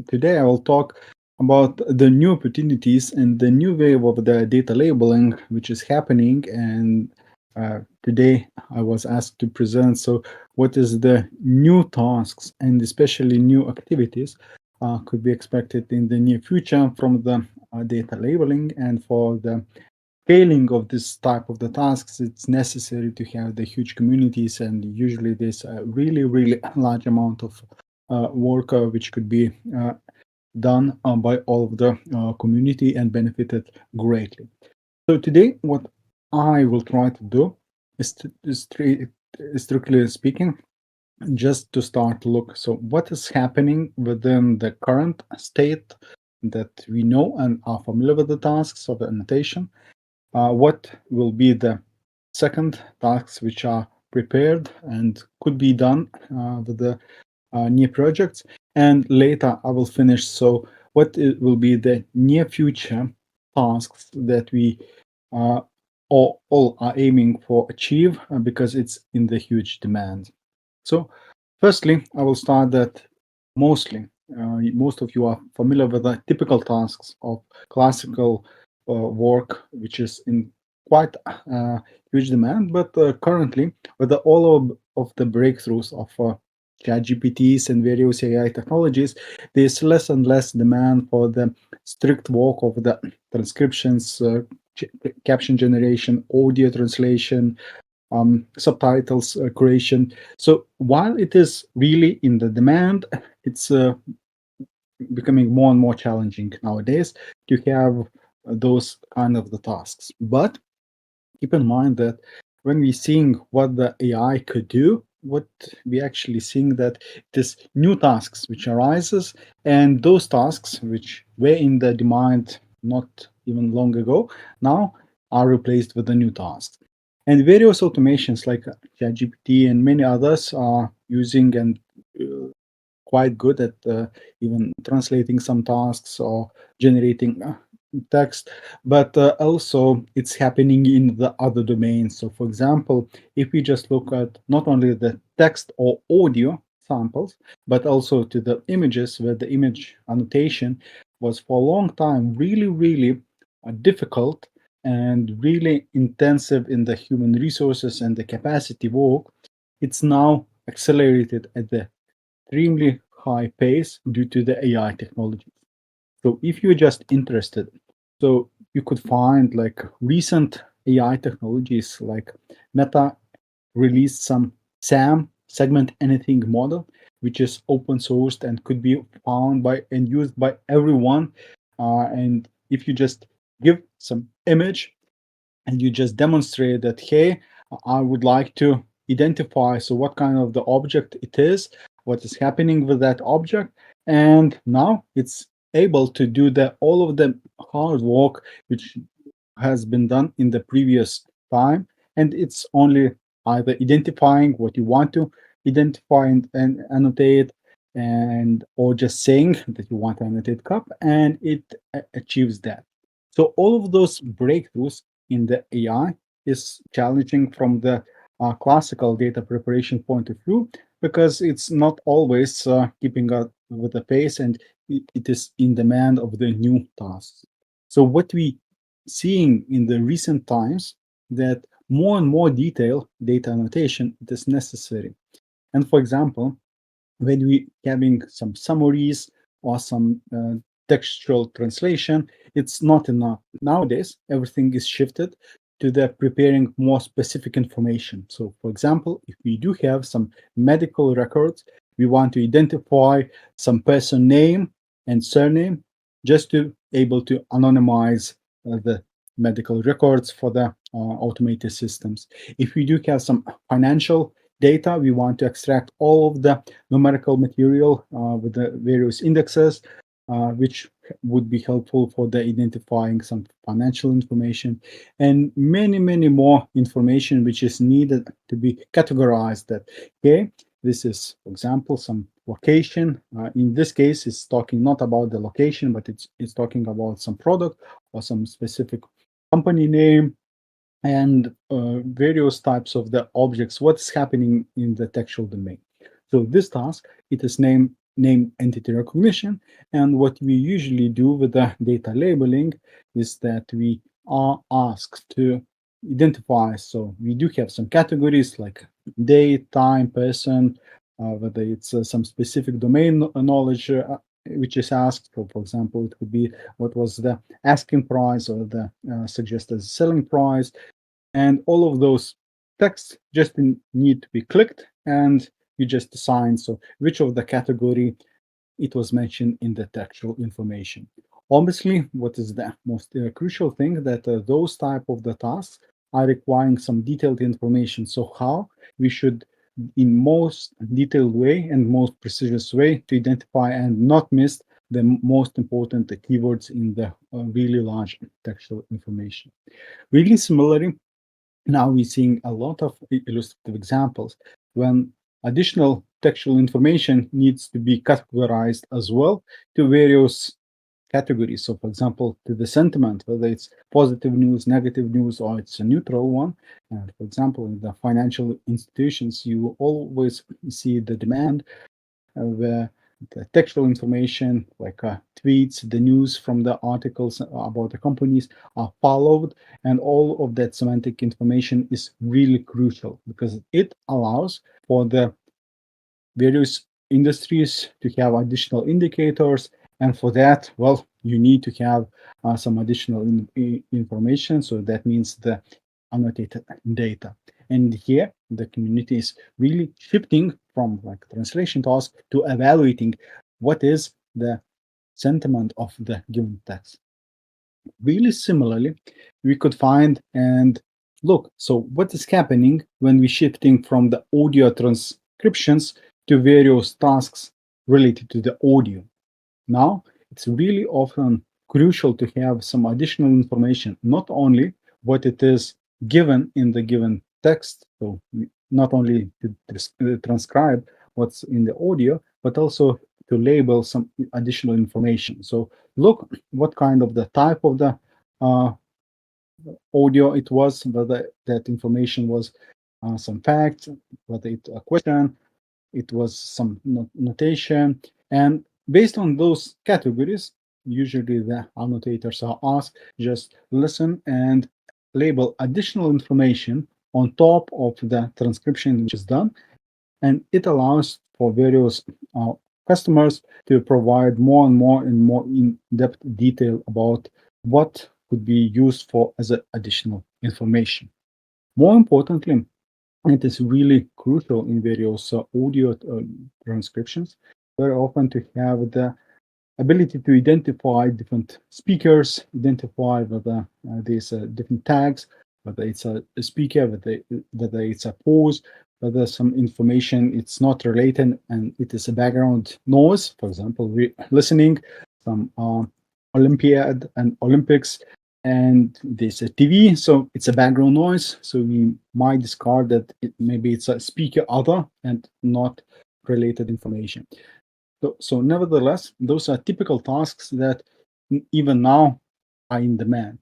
today I will talk about the new opportunities and the new wave of the data labeling which is happening. And today I was asked to present. So, what is the new tasks and especially new activities could be expected in the near future from the data labeling? And for the scaling of this type of the tasks, it's necessary to have the huge communities, and usually there's a really large amount of work which could be done by all of the community and benefited greatly. So today, what I will try to do is, strictly speaking, just to start to look. So what is happening within the current state that we know and are familiar with the tasks of the annotation? What will be the second tasks which are prepared and could be done with the near projects? And later I will finish. So what will be the near future tasks that we all are aiming for achieve because it's in the huge demand. So firstly, I will start that most of you are familiar with the typical tasks of classical work, which is in quite huge demand. But currently, with all of the breakthroughs of ChatGPTs and various AI technologies, there's less and less demand for the strict work of the transcriptions, caption generation, audio translation, subtitles creation. So while it is really in the demand, it's becoming more and more challenging nowadays to have those kind of the tasks. But keep in mind that when we're seeing what the AI could do, what we actually seeing that it is new tasks which arises, and those tasks which were in the demand not even long ago now are replaced with the new tasks. And various automations like ChatGPT and many others are using and quite good at even translating some tasks or generating text, but also it's happening in the other domains. So, for example, if we just look at not only the text or audio samples, but also to the images, where the image annotation was for a long time really difficult and really intensive in the human resources and the capacity work, it's now accelerated at the extremely high pace due to the AI technology. So if you're just interested, so you could find like recent AI technologies like Meta released some SAM, segment anything model, which is open sourced and could be found by and used by everyone. And if you just give some image and you just demonstrate that, hey, I would like to identify so what kind of the object it is, what is happening with that object, and now it's able to do the all of the hard work which has been done in the previous time, and it's only either identifying what you want to identify and annotate, and or just saying that you want to annotate cup, and it achieves that. So all of those breakthroughs in the AI is challenging from the classical data preparation point of view, because it's not always keeping up with the pace, and it is in demand of the new tasks. So what we seeing in the recent times that more and more detailed data annotation is necessary. And for example, when we having some summaries or some textual translation, it's not enough. Nowadays, everything is shifted to the preparing more specific information. So, for example, if we do have some medical records, we want to identify some person name and surname just to able to anonymize the medical records for the automated systems. If we do have some financial data, we want to extract all of the numerical material with the various indexes, which would be helpful for the identifying some financial information, and many more information which is needed to be categorized. That, okay, this is, for example, some location. In this case, it's talking not about the location, but it's talking about some product or some specific company name, and various types of the objects, what's happening in the textual domain. So this task, it is named name entity recognition. And what we usually do with the data labeling is that we are asked to identify. So we do have some categories like date, time, person, whether it's some specific domain knowledge which is asked. For example, it could be what was the asking price or the suggested selling price. And all of those texts just need to be clicked and you just assign so which of the category it was mentioned in the textual information. Obviously, what is the most crucial thing that those type of the tasks are requiring some detailed information. So how we should in most detailed way and most precise way to identify and not miss the most important keywords in the really large textual information. Really similarly, now we're seeing a lot of illustrative examples when additional textual information needs to be categorized as well to various categories. So, for example, to the sentiment, whether it's positive news, negative news, or it's a neutral one. And for example, in the financial institutions, you always see the demand where the textual information like tweets, the news from the articles about the companies are followed, and all of that semantic information is really crucial because it allows for the various industries to have additional indicators, and for that, well, you need to have some additional information. So that means the annotated data. And here, the community is really shifting from like translation task to evaluating what is the sentiment of the given text. Really similarly, we could find and look, so what is happening when we're shifting from the audio transcriptions to various tasks related to the audio? Now, it's really often crucial to have some additional information, not only what it is given in the given text, so not only to transcribe what's in the audio, but also to label some additional information. So look what kind of the type of the uh, audio it was, whether that information was some fact, whether it's a question, it was some notation. And based on those categories, usually the annotators are asked just listen and label additional information on top of the transcription which is done. And it allows for various customers to provide more and more in-depth detail about what could be used for as additional information. More importantly, it is really crucial in various audio transcriptions very often to have the ability to identify different speakers, identify whether there's different tags, whether it's a speaker, whether it's a pause, whether some information it's not related and it is a background noise. For example, we listening some Olympiad and Olympics, and there's a TV, so it's a background noise. So we might discard that maybe it's a speaker other and not related information. So nevertheless, those are typical tasks that even now are in demand.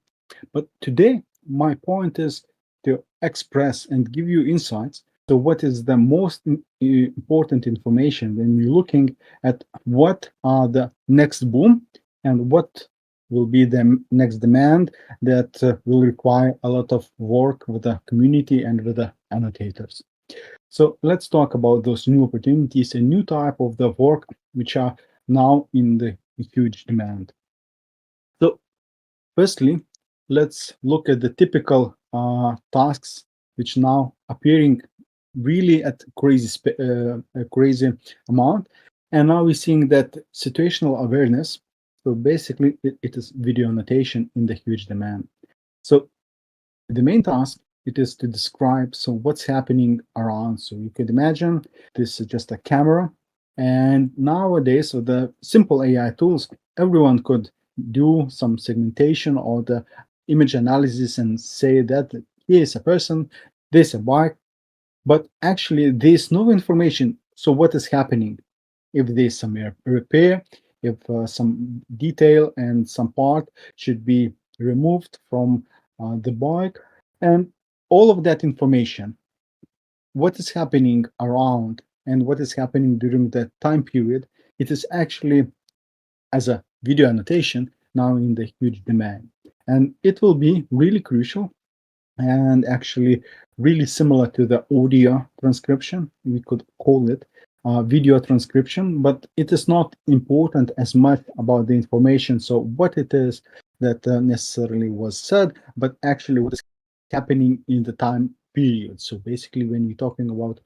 But today, my point is to express and give you insights. So, what is the most important information when you're looking at what are the next boom and what will be the next demand that will require a lot of work with the community and with the annotators. So let's talk about those new opportunities and new type of the work which are now in the huge demand. So firstly, let's look at the typical tasks which now appearing really at a crazy amount. And now we're seeing that situational awareness. So basically, it is video annotation in the huge demand. So the main task it is to describe so what's happening around. So you could imagine this is just a camera, and nowadays with the simple AI tools, everyone could do some segmentation or the image analysis and say that here's a person, there's a bike, but actually there's no information. So what is happening? If there's some repair, if some detail and some part should be removed from the bike, and all of that information, what is happening around and what is happening during that time period it is actually as a video annotation now in the huge demand. And it will be really crucial and actually really similar to the audio transcription. We could call it video transcription, but it is not important as much about the information. So what it is that necessarily was said, but actually what is happening in the time period. So basically, when we're talking about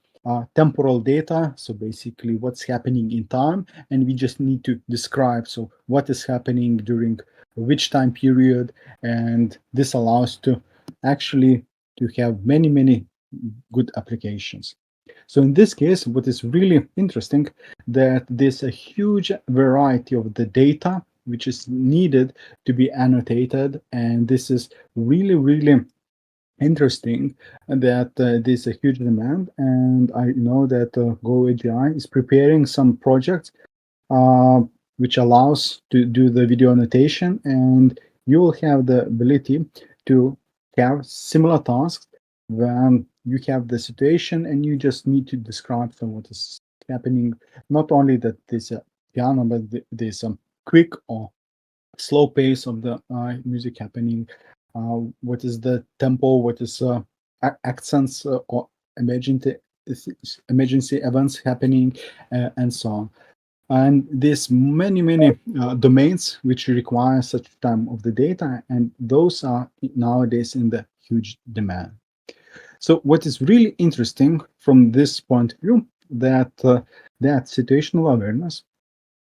temporal data, so basically what's happening in time, and we just need to describe so what is happening during which time period, and this allows to actually to have many good applications. So in this case, what is really interesting that there's a huge variety of the data which is needed to be annotated, and this is really interesting that there's a huge demand. And I know that GoAGI is preparing some projects uh, which allows to do the video annotation, and you will have the ability to have similar tasks when you have the situation and you just need to describe what is happening. Not only that there's a piano, but there's some quick or slow pace of the music happening. What is the tempo? What is accents or emergency emergency events happening, and so on. And there's many domains which require such time of the data, and those are nowadays in the huge demand. So what is really interesting from this point of view that situational awareness,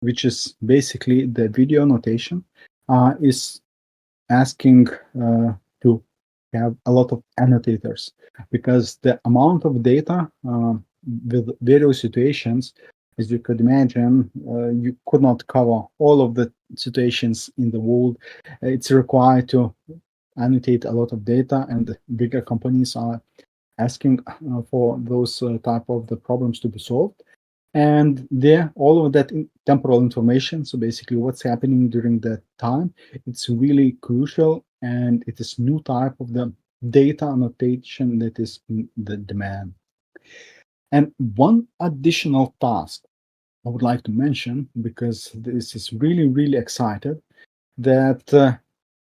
which is basically the video annotation, is asking to have a lot of annotators, because the amount of data with various situations, as you could imagine, you could not cover all of the situations in the world. It's required to annotate a lot of data, and the bigger companies are asking for those type of the problems to be solved. And there, all of that temporal information, so basically what's happening during that time, it's really crucial, and it is new type of the data annotation that is in the demand. And one additional task I would like to mention, because this is really excited, that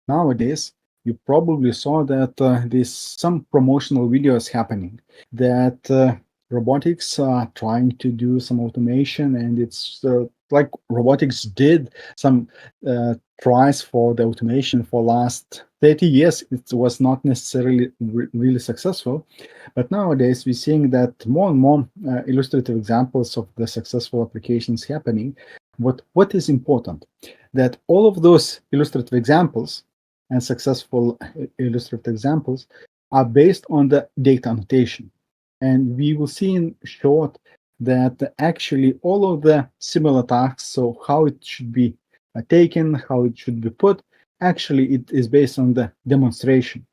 nowadays you probably saw that there's some promotional videos happening, that robotics are trying to do some automation, and it's like robotics did some tries for the automation for last 30 years. It was not necessarily really successful, but nowadays we're seeing that more and more illustrative examples of the successful applications happening. What is important, that all of those illustrative examples and successful illustrative examples are based on the data annotation. And we will see in short that actually all of the similar tasks, so how it should be taken, how it should be put, actually it is based on the demonstration.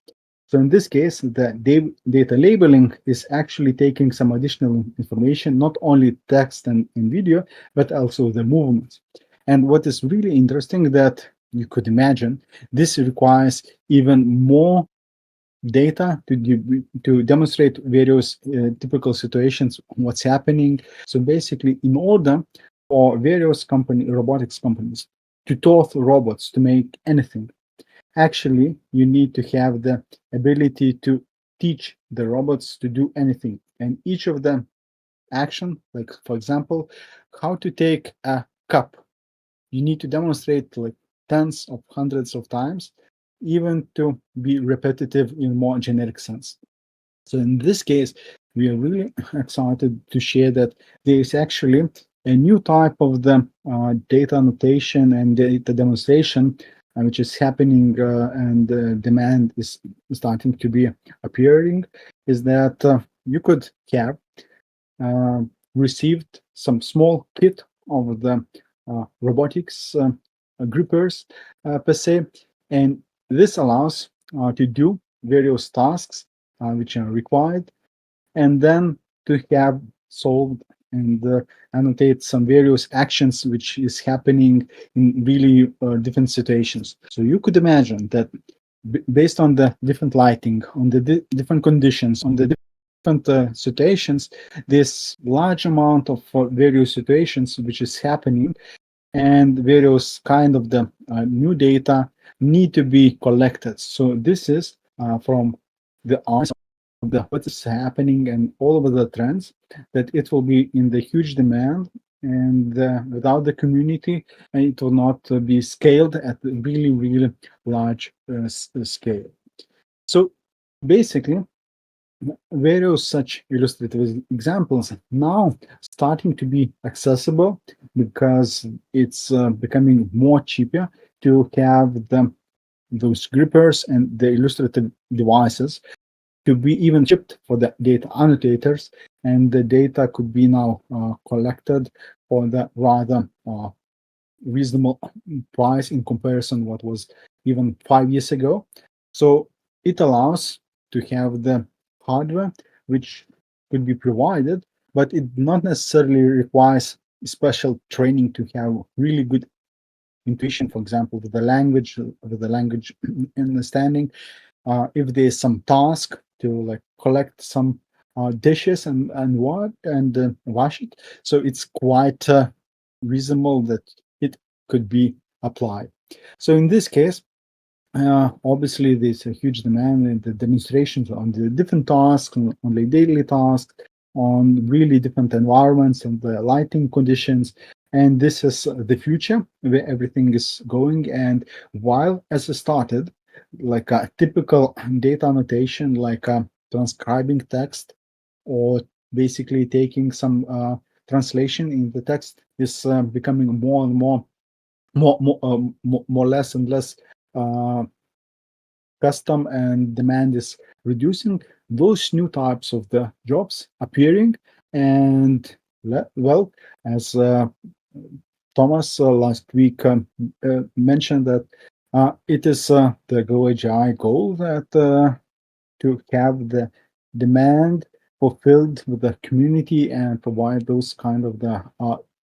So in this case, the data labeling is actually taking some additional information, not only text and video, but also the movements. And what is really interesting that you could imagine, this requires even more data to demonstrate various typical situations, what's happening. So basically, in order for various robotics companies to taught robots to make anything, actually you need to have the ability to teach the robots to do anything, and each of them action, like for example, how to take a cup, you need to demonstrate like tens of hundreds of times, even to be repetitive in more generic sense. So in this case, we are really excited to share that there is actually a new type of the data annotation and data demonstration, which is happening, and demand is starting to be appearing, is that you could have uh, received some small kit of the robotics groupers per se, and this allows to do various tasks which are required, and then to have solved and annotate some various actions which is happening in really different situations. So you could imagine that based on the different lighting, on the different conditions, on the different different situations, this large amount of various situations which is happening, and various kind of the new data need to be collected. So this is from the eyes of the what is happening and all of the trends, that it will be in the huge demand, and without the community it will not be scaled at a really really large scale. So basically, various such illustrative examples now starting to be accessible, because it's becoming more cheaper to have those grippers and the illustrative devices to be even shipped for the data annotators, and the data could be now collected for the rather reasonable price in comparison what was even 5 years ago. So it allows to have the hardware which could be provided, but it not necessarily requires special training to have really good intuition, for example, with the language understanding. If there's some task to like collect some dishes and wash it, so it's quite reasonable that it could be applied. So in this case, obviously there's a huge demand in the demonstrations on the different tasks, on the daily tasks, on really different environments and the lighting conditions. And this is the future where everything is going. And while as it started, like a typical data annotation, like transcribing text or basically taking some translation in the text, is becoming more and more less and less uh, custom, and demand is reducing, those new types of the jobs appearing. And well, as Thomas last week mentioned, that it is the GoAGI goal that to have the demand fulfilled with the community and provide those kind of the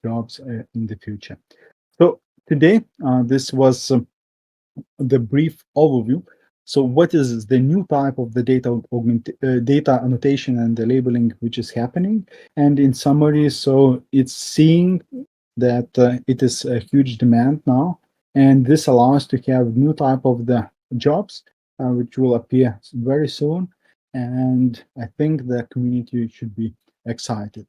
jobs in the future. So today, this was the brief overview. So what is the new type of the data annotation and the labeling which is happening? And in summary, so it's seeing that it is a huge demand now, and this allows to have new type of the jobs which will appear very soon. And I think the community should be excited.